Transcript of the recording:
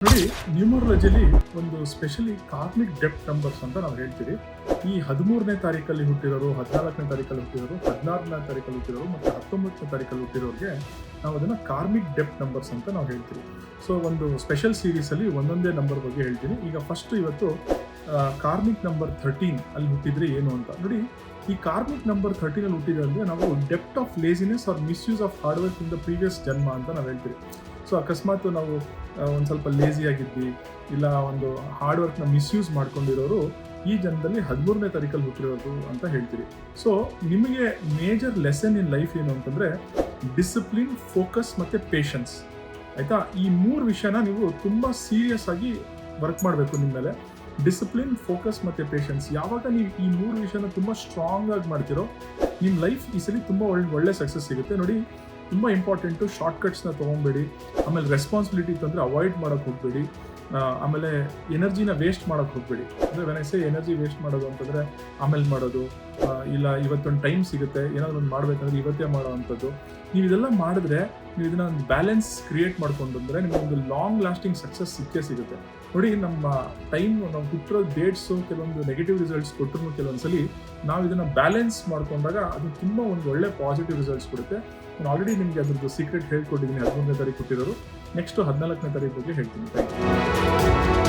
ನೋಡಿ, ನ್ಯೂಮರಾಲಜಿಲಿ ಒಂದು specially karmic depth numbers ಅಂತ ನಾವು ಹೇಳ್ತೀವಿ. ಈ 13ನೇ ತಾರೀಕಲ್ಲಿ ಹುಟ್ಟಿರೋರು, 14ನೇ ತಾರೀಕಲ್ಲಿ ಹುಟ್ಟಿರೋರು, 16ನೇ ತಾರೀಕಲ್ಲಿ ಹುಟ್ಟಿರೋರು ಮತ್ತು 19ನೇ ತಾರೀಕಲ್ಲಿ ಹುಟ್ಟಿರೋರಿಗೆ ನಾವು ಅದನ್ನ ಕಾರ್ಮಿಕ್ ಡೆಪ್ತ್ ನಂಬರ್ಸ್ ಅಂತ ನಾವು ಹೇಳ್ತೀವಿ. ಸೊ ಒಂದು ಸ್ಪೆಷಲ್ ಸೀರೀಸ್ ಅಲ್ಲಿ ಒಂದೊಂದೇ ನಂಬರ್ ಬಗ್ಗೆ ಹೇಳ್ತೀನಿ. ಈಗ ಫಸ್ಟ್ ಇವತ್ತು ಕಾರ್ಮಿಕ್ ನಂಬರ್ 13 ಅಲ್ಲಿ ಹುಟ್ಟಿದ್ರೆ ಏನು ಅಂತ ನೋಡಿ. ಈ ಕಾರ್ಮಿಕ್ ನಂಬರ್ 13 ಅಲ್ಲಿ ಹುಟ್ಟಿದ್ರೆ ಅಂದ್ರೆ ನಾವು depth of laziness or misuse of hard work in the previous ಜನ್ಮ ಅಂತ ನಾವು ಹೇಳ್ತೀವಿ. ಸೊ ಅಕಸ್ಮಾತ್ ನಾವು ಒಂದು ಸ್ವಲ್ಪ ಲೇಸಿ ಆಗಿದ್ವಿ, ಇಲ್ಲ ಒಂದು ಹಾರ್ಡ್ ವರ್ಕ್ನ ಮಿಸ್ಯೂಸ್ ಮಾಡ್ಕೊಂಡಿರೋರು ಈ ಜನ್ಮದಲ್ಲಿ 13ನೇ ತಾರೀಕಲ್ಲಿ ಹುಟ್ಟಿರೋದು ಅಂತ ಹೇಳ್ತೀರಿ. ಸೊ ನಿಮಗೆ ಮೇಜರ್ ಲೆಸನ್ ಇನ್ ಲೈಫ್ ಏನು ಅಂತಂದ್ರೆ ಡಿಸಿಪ್ಲಿನ್, ಫೋಕಸ್ ಮತ್ತೆ ಪೇಷನ್ಸ್. ಆಯ್ತಾ, ಈ 3 ವಿಷಯನ ನೀವು ತುಂಬಾ ಸೀರಿಯಸ್ ಆಗಿ ವರ್ಕ್ ಮಾಡಬೇಕು ನಿಮ್ಮ ಮೇಲೆ. ಡಿಸಿಪ್ಲಿನ್, ಫೋಕಸ್ ಮತ್ತೆ ಪೇಷನ್ಸ್. ಯಾವಾಗ ನೀವು ಈ 3 ವಿಷಯನ ತುಂಬಾ ಸ್ಟ್ರಾಂಗ್ ಆಗಿ ಮಾಡ್ತಿರೋ ನಿಮ್ಮ ಲೈಫ್ ಈ ಸಲ ತುಂಬಾ ಒಳ್ಳೆ ಸಕ್ಸಸ್ ಸಿಗುತ್ತೆ. ನೋಡಿ, ತುಂಬ ಇಂಪಾರ್ಟೆಂಟು, ಶಾರ್ಟ್ಕಟ್ಸ್ನ ತೊಗೊಬೇಡಿ. ಆಮೇಲೆ ರೆಸ್ಪಾನ್ಸಿಬಿಲಿಟಿ ತಂದರೆ ಅವಾಯ್ಡ್ ಮಾಡೋಕ್ಕೆ ಹೋಗಬೇಡಿ. ಆಮೇಲೆ ಎನರ್ಜಿನ ವೇಸ್ಟ್ ಮಾಡೋಕ್ಕೆ ಹೋಗಬೇಡಿ. ಅಂದರೆ ವೆನಸೆ ಎನರ್ಜಿ ವೇಸ್ಟ್ ಮಾಡೋದು ಅಂತಂದರೆ ಆಮೇಲೆ ಮಾಡೋದು, ಇಲ್ಲ ಇವತ್ತೊಂದು ಟೈಮ್ ಸಿಗುತ್ತೆ ಏನಾದರೂ ಒಂದು ಮಾಡಬೇಕಂದ್ರೆ ಇವತ್ತೇ ಮಾಡೋ ಅಂಥದ್ದು. ನೀವು ಇದೆಲ್ಲ ಮಾಡಿದ್ರೆ, ನೀವು ಇದನ್ನ ಒಂದು ಬ್ಯಾಲೆನ್ಸ್ ಕ್ರಿಯೇಟ್ ಮಾಡ್ಕೊಂಡು ಬಂದರೆ ನಿಮಗೊಂದು ಲಾಂಗ್ ಲಾಸ್ಟಿಂಗ್ ಸಕ್ಸಸ್ ಸಿಕ್ಕೇ ನೋಡಿ, ನಮ್ಮ ಟೈಮ್ ನಾವು ಹುಟ್ಟಿರೋ ಡೇಟ್ಸು ಕೆಲವೊಂದು ನೆಗೆಟಿವ್ ರಿಸಲ್ಟ್ಸ್ ಕೊಟ್ಟರು ಕೆಲವೊಂದ್ಸಲಿ ನಾವು ಇದನ್ನು ಬ್ಯಾಲೆನ್ಸ್ ಮಾಡ್ಕೊಂಡಾಗ ಅದು ತುಂಬ ಒಂದು ಒಳ್ಳೆ ಪಾಸಿಟಿವ್ ರಿಸಲ್ಟ್ಸ್ ಕೊಡುತ್ತೆ. ನಾನು ಆಲ್ರೆಡಿ ನಿಮಗೆ ಅದ್ರದ್ದು ಸೀಕ್ರೆಟ್ ಹೇಳ್ಕೊಟ್ಟಿದ್ದೀನಿ. 13ನೇ ತಾರೀಕು ಹುಟ್ಟಿರೋರು. ನೆಕ್ಸ್ಟ್ 14ನೇ ತಾರೀಕು ಬಗ್ಗೆ ಹೇಳ್ತೀನಿ. Thank you.